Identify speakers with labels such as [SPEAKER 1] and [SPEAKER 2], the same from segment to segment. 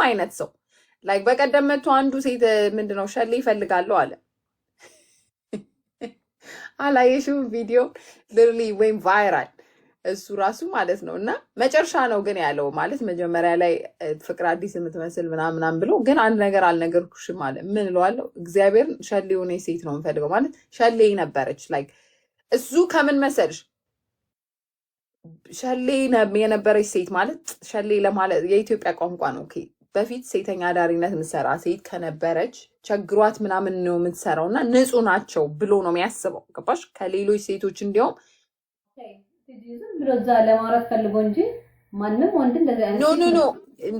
[SPEAKER 1] አይነት ሰው ላይክ በቀደም መጥቶ አንዱ ሴት ምንድነው ሸሌ ይፈልጋለሁ አለ። አላየሽውም ቪዲዮ ሊትራሊ ወይም ቫይራል እሱ ራሱ ማለት ነው። እና መጨረሻ ነው ግን ያለው ማለት መጀመሪያ ላይ ፍቅር አዲስ የምትመስል ምናምን ብሎ ግን አንድ ነገር አልነገርኩሽም አለ። ምን እለዋለሁ እግዚአብሔር ሸሌ የሆነ ሴት ነው የምፈልገው ማለት ሸሌ ነበረች ላይክ እሱ ከምን መሰልሽ ሸሌ የነበረች ሴት ማለት ሸሌ ለማለት የኢትዮጵያ ቋንቋ ነው። ኦኬ በፊት ሴተኛ አዳሪነት የምትሰራ ሴት ከነበረች ቸግሯት ምናምን ነው የምትሰራው እና ንጹህ ናቸው ብሎ ነው የሚያስበው። ገባሽ? ከሌሎች ሴቶች እንዲያውም
[SPEAKER 2] ብሎ እዛ ለማውራት ፈልጎ እንጂ ማንም ወንድ እንደዚህ አይነት
[SPEAKER 1] ኖ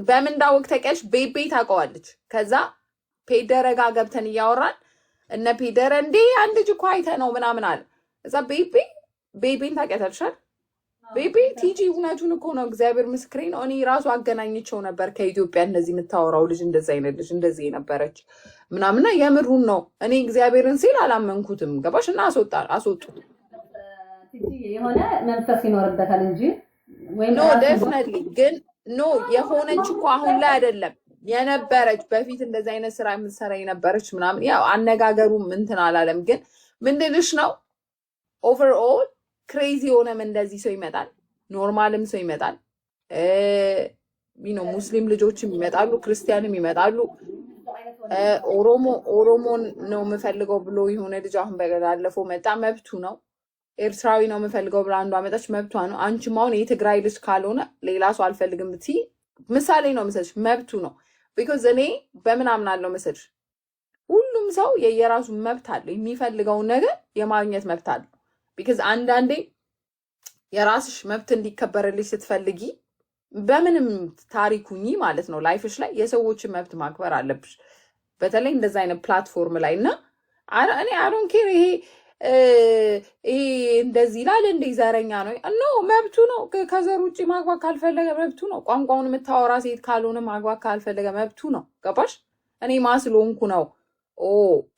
[SPEAKER 1] በምን እንዳወቅ ተቀሽ ቤቤ ታውቀዋለች። ከዛ ፔደረ ጋር ገብተን እያወራን እነ ፔደረ እንዴ አንድ ልጅ እኮ አይተህ ነው ምናምን አለ። እዛ ቤቤን ታውቂያታለሽ? ቤቤ ቲጂ እውነቱን እኮ ነው እግዚአብሔር ምስክሬ ነው። እኔ ራሱ አገናኝቸው ነበር ከኢትዮጵያ እንደዚህ የምታወራው ልጅ እንደዚህ አይነት ልጅ እንደዚህ የነበረች ምናምና የምሩን ነው። እኔ እግዚአብሔርን ሲል አላመንኩትም። ገባሽ? እና አስወጡ
[SPEAKER 2] የሆነ መንፈስ ይኖርበታል እንጂ
[SPEAKER 1] ኖ ዴፊኒትሊ ግን ኖ የሆነች እኮ አሁን ላይ አይደለም የነበረች በፊት እንደዚህ አይነት ስራ የምትሰራ የነበረች ምናምን ያው አነጋገሩም እንትን አላለም። ግን ምንድንሽ ነው ኦቨርኦል ክሬዚ የሆነም እንደዚህ ሰው ይመጣል፣ ኖርማልም ሰው ይመጣል። ሙስሊም ልጆችም ይመጣሉ፣ ክርስቲያንም ይመጣሉ። ኦሮሞን ነው የምፈልገው ብሎ የሆነ ልጅ አሁን ባለፈው መጣ፣ መብቱ ነው። ኤርትራዊ ነው የምፈልገው ብላ አንዷ መጣች፣ መብቷ ነው። አንቺም አሁን የትግራይ ልጅ ካልሆነ ሌላ ሰው አልፈልግም ብትይ ምሳሌ ነው መሰልሽ፣ መብቱ ነው። ቢኮዝ እኔ በምን አምናለሁ መሰልሽ ሁሉም ሰው የየራሱ መብት አለ፣ የሚፈልገውን ነገር የማግኘት መብት አለ። ቢካዝ አንዳንዴ የራስሽ መብት እንዲከበርልሽ ስትፈልጊ በምንም ታሪኩኝ ማለት ነው ላይፍሽ ላይ የሰዎችን መብት ማክበር አለብሽ። በተለይ እንደዛ አይነት ፕላትፎርም ላይ እና እኔ አዶን ኬር ይሄ እንደዚህ ይላል እንደ ዘረኛ ነው ኖ መብቱ ነው። ከዘር ውጭ ማግባት ካልፈለገ መብቱ ነው። ቋንቋውን የምታወራ ሴት ካልሆነ ማግባት ካልፈለገ መብቱ ነው። ገባሽ? እኔ ማስሎንኩ ነው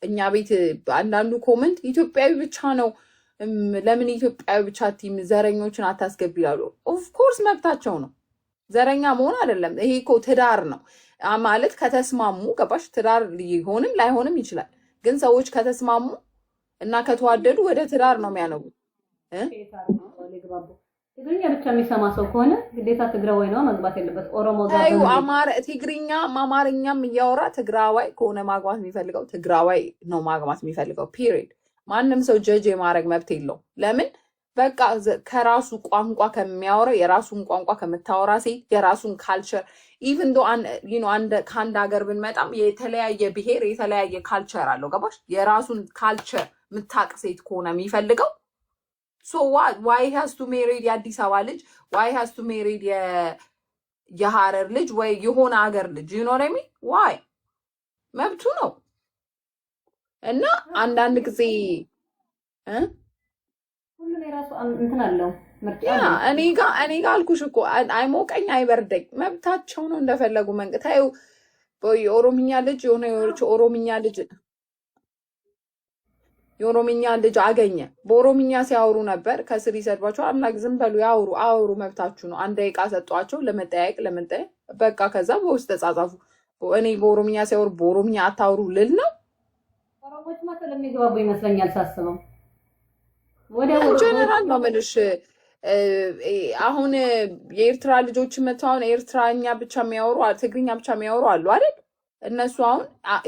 [SPEAKER 1] እኛ ቤት አንዳንዱ ኮመንት ኢትዮጵያዊ ብቻ ነው ለምን ኢትዮጵያዊ ብቻ ቲም ዘረኞችን አታስገቢ ይላሉ። ኦፍኮርስ መብታቸው ነው። ዘረኛ መሆን አይደለም። ይሄ እኮ ትዳር ነው ማለት ከተስማሙ ገባሽ? ትዳር ሊሆንም ላይሆንም ይችላል። ግን ሰዎች ከተስማሙ እና ከተዋደዱ ወደ ትዳር ነው የሚያነቡት።
[SPEAKER 2] ትግርኛ ብቻ የሚሰማ ሰው ከሆነ ግዴታ ትግራዋይ ነው መግባት ያለበት። ኦሮሞ ጋር
[SPEAKER 1] ትግርኛ አማርኛም እያወራ ትግራዋይ ከሆነ ማግባት የሚፈልገው ትግራዋይ ነው ማግባት የሚፈልገው ፒሪድ። ማንም ሰው ጀጅ የማድረግ መብት የለው። ለምን? በቃ ከራሱ ቋንቋ ከሚያወራ የራሱን ቋንቋ ከምታወራ ሴት የራሱን ካልቸር ኢቭን ዶ ከአንድ ሀገር ብንመጣም የተለያየ ብሔር የተለያየ ካልቸር አለው። ገባሽ? የራሱን ካልቸር ምታቅ ሴት ከሆነ የሚፈልገው ሶ ዋይ ሃዝ ቱ ሜሪድ የአዲስ አበባ ልጅ ዋይ ሃዝ ቱ ሜሪድ የሐረር ልጅ ወይ የሆነ ሀገር ልጅ ዩኖረሚ ዋይ መብቱ ነው። እና አንዳንድ ጊዜ
[SPEAKER 2] ሁሉም የራሱ እንትን አለው ምርጫ።
[SPEAKER 1] እኔ ጋር አልኩሽ እኮ አይሞቀኝ አይበርደኝ መብታቸው ነው እንደፈለጉ መንቀታዩ። የኦሮምኛ ልጅ የኦሮምኛ ልጅ አገኘ በኦሮምኛ ሲያወሩ ነበር። ከስር ይሰድባቸው አምላክ ዝም በሉ አውሩ መብታችሁ ነው። አንድ ደቂቃ ሰጧቸው ለመጠያየቅ በቃ ከዛ በውስጥ ተጻጻፉ። እኔ በኦሮምኛ ሲያወሩ በኦሮምኛ አታውሩ ልል ነው።
[SPEAKER 2] ኦሮሞች ማለት ለሚገባቡ ይመስለኛል ሳስበው።
[SPEAKER 1] ጀነራል ነው የምልሽ። አሁን የኤርትራ ልጆች መታውን ኤርትራኛ ብቻ የሚያወሩ ትግርኛ ብቻ የሚያወሩ አሉ አይደል? እነሱ አሁን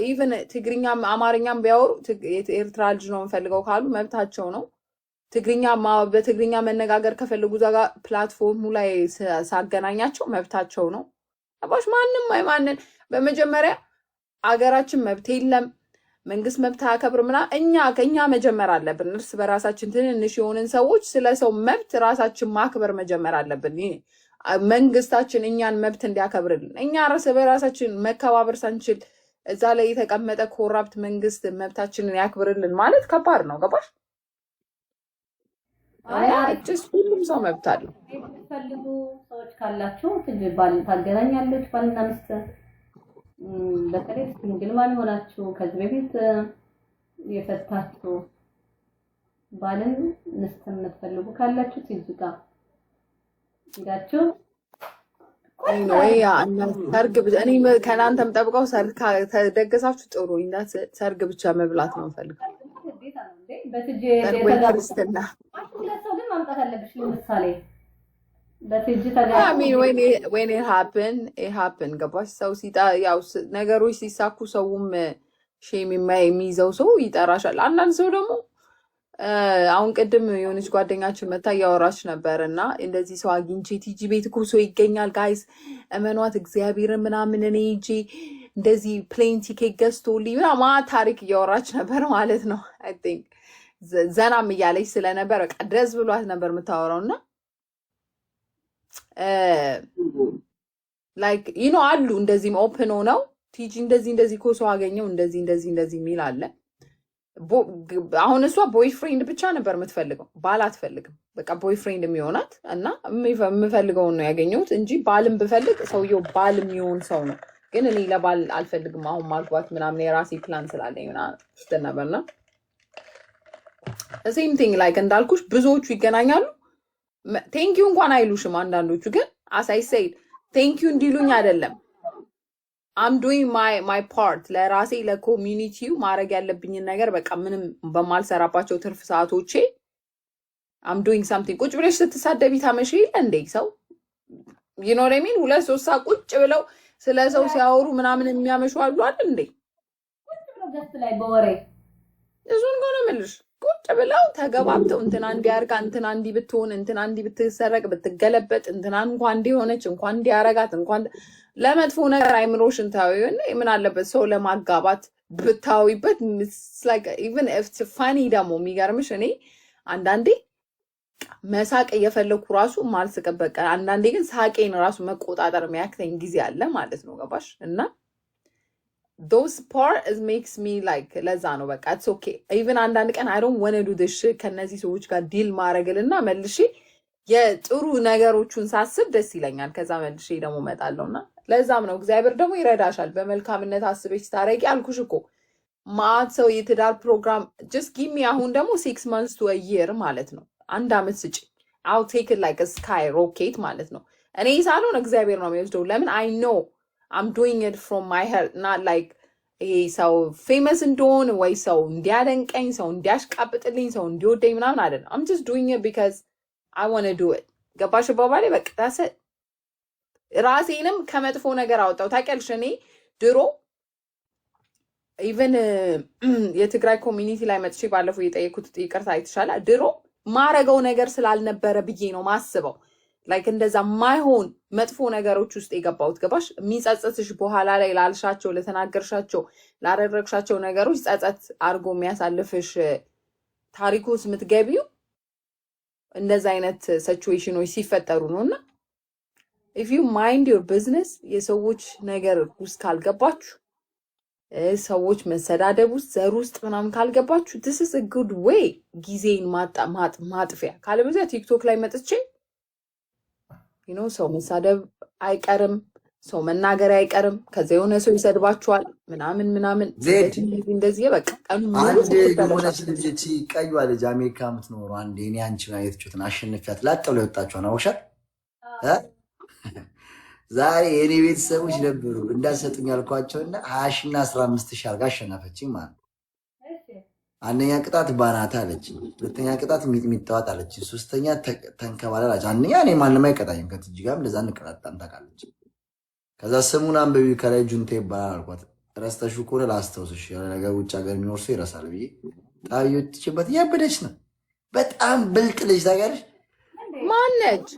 [SPEAKER 1] ኢቭን ትግርኛም አማርኛም ቢያወሩ ኤርትራ ልጅ ነው የምፈልገው ካሉ መብታቸው ነው። በትግርኛ መነጋገር ከፈለጉ እዛ ጋር ፕላትፎርሙ ላይ ሳገናኛቸው መብታቸው ነው። አባሽ ማንን በመጀመሪያ አገራችን መብት የለም መንግስት መብት አከብር ከኛ መጀመር አለብን። እርስ በራሳችን ትንንሽ የሆንን ሰዎች ስለ ሰው መብት ራሳችን ማክበር መጀመር አለብን። መንግስታችን እኛን መብት እንዲያከብርልን እኛ ራስ በራሳችን መከባበር ሳንችል እዛ ላይ የተቀመጠ ኮራፕት መንግስት መብታችንን ያክብርልን ማለት ከባድ ነው። ገባሽ? ሁሉም ሰው መብት አለው።
[SPEAKER 2] የምትፈልጉ ሰዎች ካላችሁ ታገናኛለች ባልና ሚስት በተለይ ሲንግል ማን ሆናችሁ ከዚህ በፊት የፈታችሁ ባልን ሚስት የምትፈልጉ ካላችሁ ትይዙጋ ሄዳችሁ
[SPEAKER 1] ወይ ሰርግ እኔ ከእናንተም ጠብቀው ሰርግ ተደገሳችሁ ጥሩ ሰርግ ብቻ መብላት ነው ፈልገው ሰርግ ወይ ክርስትና
[SPEAKER 2] ግን ማምጣት አለብሽ ለምሳሌ
[SPEAKER 1] when it happen ገባሽ ሰው ያው ነገሮች ሲሳኩ ሰውም ሼም የሚይዘው ሰው ይጠራሻል አንዳንድ ሰው ደግሞ አሁን ቅድም የሆነች ጓደኛችን መታ እያወራች ነበር እና እንደዚህ ሰው አግኝቼ ቲጂ ቤት እኮ ሰው ይገኛል ጋይስ እመኗት እግዚአብሔርን ምናምን እኔ ሂጂ እንደዚህ ፕሌን ቲኬት ገዝቶልኝ ምናምን ታሪክ እያወራች ነበር ማለት ነው አይ ቲንክ ዘናም እያለች ስለነበር በቃ ደስ ብሏት ነበር የምታወራው እና ላይክ አሉ እንደዚህም ኦፕን ሆነው ቲጂ እንደዚህ እኮ ሰው አገኘው እንደዚህ የሚል አለ አሁን እሷ ቦይፍሬንድ ብቻ ነበር የምትፈልገው ባል አትፈልግም በቃ ቦይፍሬንድ የሚሆናት እና የምፈልገውን ነው ያገኘሁት እንጂ ባልም ብፈልግ ሰውየው ባል የሚሆን ሰው ነው ግን እኔ ለባል አልፈልግም አሁን ማግባት ምናምን የራሴ ፕላን ስላለኝ ስትል ነበርና ሴም ቲንግ ላይክ እንዳልኩሽ ብዙዎቹ ይገናኛሉ ቴንኪዩ እንኳን አይሉሽም አንዳንዶቹ ግን አሳይ ሰይድ ቴንኪዩ እንዲሉኝ አይደለም I'm doing my part ለራሴ ለኮሚኒቲው ማድረግ ያለብኝን ነገር በቃ ምንም በማልሰራባቸው ትርፍ ሰዓቶቼ I'm doing something ቁጭ ብለሽ ስትሳደቢ ታመሽ እንዴ ሰው you know what I mean 2-3 ሰዓት ቁጭ ብለው ስለ ሰው ሲያወሩ ምናምን የሚያመሹ አሉ አይደል እንዴ
[SPEAKER 2] ቁጭ ብለው ገስት ላይ በወሬ
[SPEAKER 1] እሱን ነው የምልሽ ቁጭ ብለው ተገባብተው እንትና እንዲያርጋ እንትና እንዲ ብትሆን እንትና እንዲ ብትሰረቅ ብትገለበጥ እንትና እንኳን እንዲሆነች እንኳን እንዲያረጋት እንኳን ለመጥፎ ነገር አይምሮሽን ታዊውና ምን አለበት ሰው ለማጋባት ብታዊበት like even if it's funny ደግሞ የሚገርምሽ እኔ አንዳንዴ መሳቅ እየፈለኩ ራሱ ማልስቀበቀ አንዳንዴ ግን ሳቄን ራሱ መቆጣጠር የሚያክተኝ ጊዜ አለ ማለት ነው ገባሽ እና those part is makes me like ለዛ ነው በቃ it's okay even አንዳንድ ቀን I don't want to do this shit ከነዚህ ሰዎች ጋር ዲል ማረግልና መልሼ የጥሩ ነገሮቹን ሳስብ ደስ ይለኛል ከዛ መልሼ ደግሞ መጣለውና ለዛም ነው እግዚአብሔር ደግሞ ይረዳሻል በመልካምነት አስበሽ ታረቂ አልኩሽ እኮ ማት ሰው የትዳር ፕሮግራም just give me አሁን ደግሞ 6 months to a year ማለት ነው አንድ አመት ስጪ I'll take it like a sky rocket ማለት ነው እኔ ሳልሆን እግዚአብሔር ነው የሚወስደው ለምን I know I'm doing it from my heart not like ሰው famous እንደሆነ ወይ ሰው እንዲያደንቀኝ ሰው እንዲያሽቃብጥልኝ ሰው እንዲወደኝ ምናምን አይደለም I'm just doing it because I want to do it ገባሽ ባባሌ በቃ ታሰ ራሴንም ከመጥፎ ነገር አውጣው ታውቂያለሽ እኔ ድሮ ኢቭን የትግራይ ኮሚኒቲ ላይ መጥቼ ባለፈው የጠየኩት ይቅርታ አይተሻላ ድሮ ማረገው ነገር ስላልነበረ ብዬ ነው ማስበው ላይክ እንደዛ ማይሆን መጥፎ ነገሮች ውስጥ የገባሁት ገባሽ የሚጸጸትሽ በኋላ ላይ ላልሻቸው ለተናገርሻቸው ላረረግሻቸው ነገሮች ጸጸት አርጎ የሚያሳልፍሽ ታሪኩስ የምትገቢው እንደዛ አይነት ሲቹዌሽኖች ሲፈጠሩ ነውና if you mind your business የሰዎች ነገር ውስጥ ካልገባችሁ ሰዎች መሰዳደብ ውስጥ ዘር ውስጥ ምናምን ካልገባችሁ this is a good way ጊዜን ማጥፊያ ካለበዚያ ቲክቶክ ላይ መጥቼ ሰው መሳደብ አይቀርም ሰው መናገር አይቀርም ከዛ የሆነ ሰው ይሰድባችኋል ምናምን እንደዚህ በቃ
[SPEAKER 3] አንድ የሆነች ልጅ እቺ ቀይዋ ልጅ አሜሪካ የምትኖረው አንድ እኔ አንቺ አይተችሁትን አሸንፊያት ላጥ ብለው ወጣችሁ ነው አውሻ ዛሬ የኔ ቤተሰቦች ነበሩ እንዳሰጡኝ ያልኳቸውና 20 እና 15 አርጋ አሸነፈችኝ ማለት አንደኛ ቅጣት ባናታ አለች ሁለተኛ ቅጣት ሚጥሚጣዋት አለች ሶስተኛ ተንከባለላች አንደኛ እኔ ማንንም አይቀጣኝም ከትጂ ጋርም እንደዛ እንቀጣጣም ታውቃለች ከዛ ስሙን አንብቢ ከላይ ጁንቴ ይባላል አልኳት ረስተሹ ኮረ ላስተውስሽ ያለ ነገር ውጭ ሀገር የሚኖር ሰው ይረሳል ብዬ ጣዩትችበት ያበደች ነው በጣም ብልጥ ልጅ ታውቂያለሽ
[SPEAKER 1] ማነች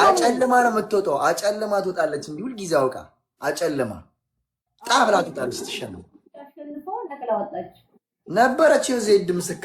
[SPEAKER 3] አጨልማ ነው የምትወጣው አጨልማ ትወጣለች እንዲሁ ሁሉ ጊዜ አውቃ አጨልማ ጣብላ ትወጣለች ትሸነፍ ነበረች የዜድ ምስክ